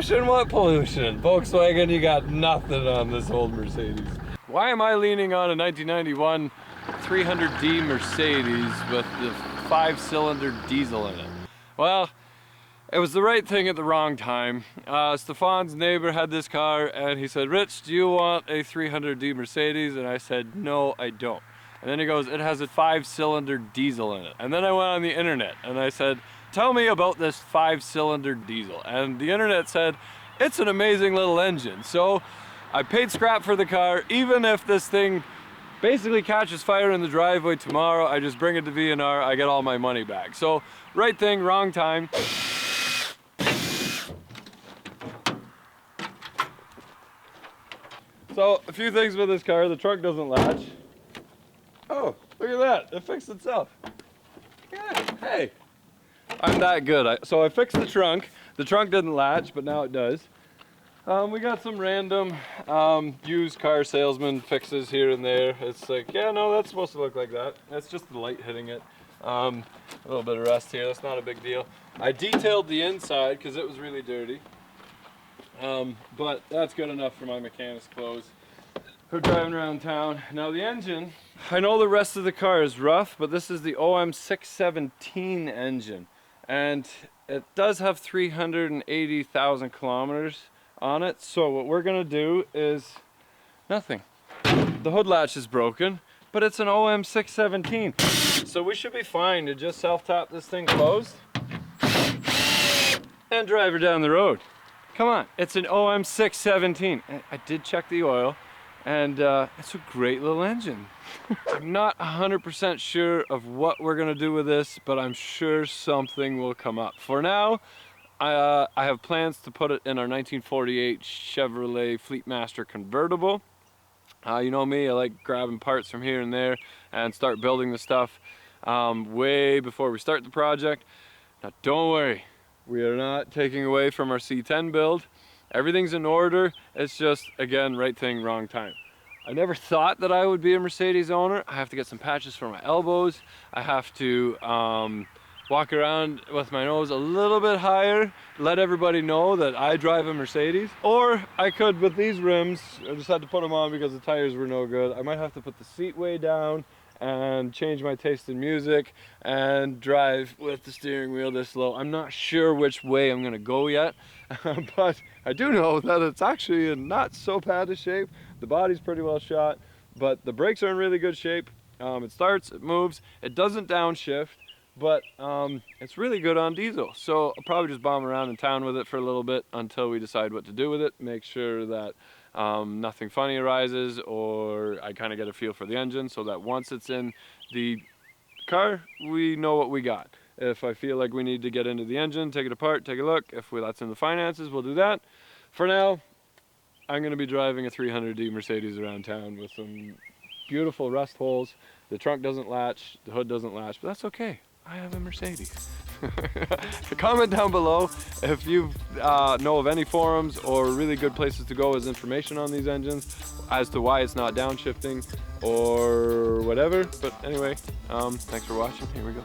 pollution? What pollution? Volkswagen, you got nothing on this old Mercedes. Why am I leaning on a 1991 300D Mercedes with the 5-cylinder diesel in it? Well, it was the right thing at the wrong time. Stefan's neighbor had this car and he said, "Rich, do you want a 300D Mercedes?" And I said, "No, I don't." And then he goes, "It has a 5-cylinder diesel in it." And then I went on the internet and I said, "Tell me about this 5-cylinder diesel." And the internet said, "It's an amazing little engine." So I paid scrap for the car. Even if this thing basically catches fire in the driveway tomorrow, I just bring it to V&R, I get all my money back. So right thing, wrong time. So a few things with this car. The trunk doesn't latch. Oh, look at that, it fixed itself. Yeah, hey, I'm that good. So I fixed the trunk. The trunk didn't latch, but now it does. We got some random used car salesman fixes here and there. It's like, yeah, no, that's supposed to look like that. That's just the light hitting it. A little bit of rust here, that's not a big deal. I detailed the inside because it was really dirty. But that's good enough for my mechanic's clothes for driving around town. Now the engine, I know the rest of the car is rough, but this is the OM617 engine. And it does have 380,000 kilometers on it. So what we're gonna do is nothing. The hood latch is broken, but it's an OM617. So we should be fine to just self-tap this thing closed and drive her down the road. Come on, it's an OM617. I did check the oil, and it's a great little engine. I'm not 100% sure of what we're gonna do with this, but I'm sure something will come up. For now, I have plans to put it in our 1948 Chevrolet Fleetmaster convertible. You know me, I like grabbing parts from here and there and start building the stuff way before we start the project. Now don't worry, we are not taking away from our C10 build. Everything's in order. It's just, again, right thing, wrong time. I never thought that I would be a Mercedes owner. I have to get some patches for my elbows. I have to walk around with my nose a little bit higher, let everybody know that I drive a Mercedes. Or I could, with these rims, I just had to put them on because the tires were no good. I might have to put the seat way down and change my taste in music and drive with the steering wheel this low. I'm not sure which way I'm gonna go yet, but I do know that it's actually in not so bad a shape. The body's pretty well shot, but the brakes are in really good shape. It starts, it moves, it doesn't downshift, but it's really good on diesel. So I'll probably just bomb around in town with it for a little bit until we decide what to do with it. Make sure that nothing funny arises, or I kind of get a feel for the engine so that once it's in the car, we know what we got. If I feel like we need to get into the engine, take it apart, take a look. If that's in the finances, we'll do that. For now, I'm going to be driving a 300D Mercedes around town with some beautiful rust holes. The trunk doesn't latch, the hood doesn't latch, but that's okay. I have a Mercedes. Comment down below if you know of any forums or really good places to go as information on these engines as to why it's not downshifting or whatever. But anyway, thanks for watching. Here we go.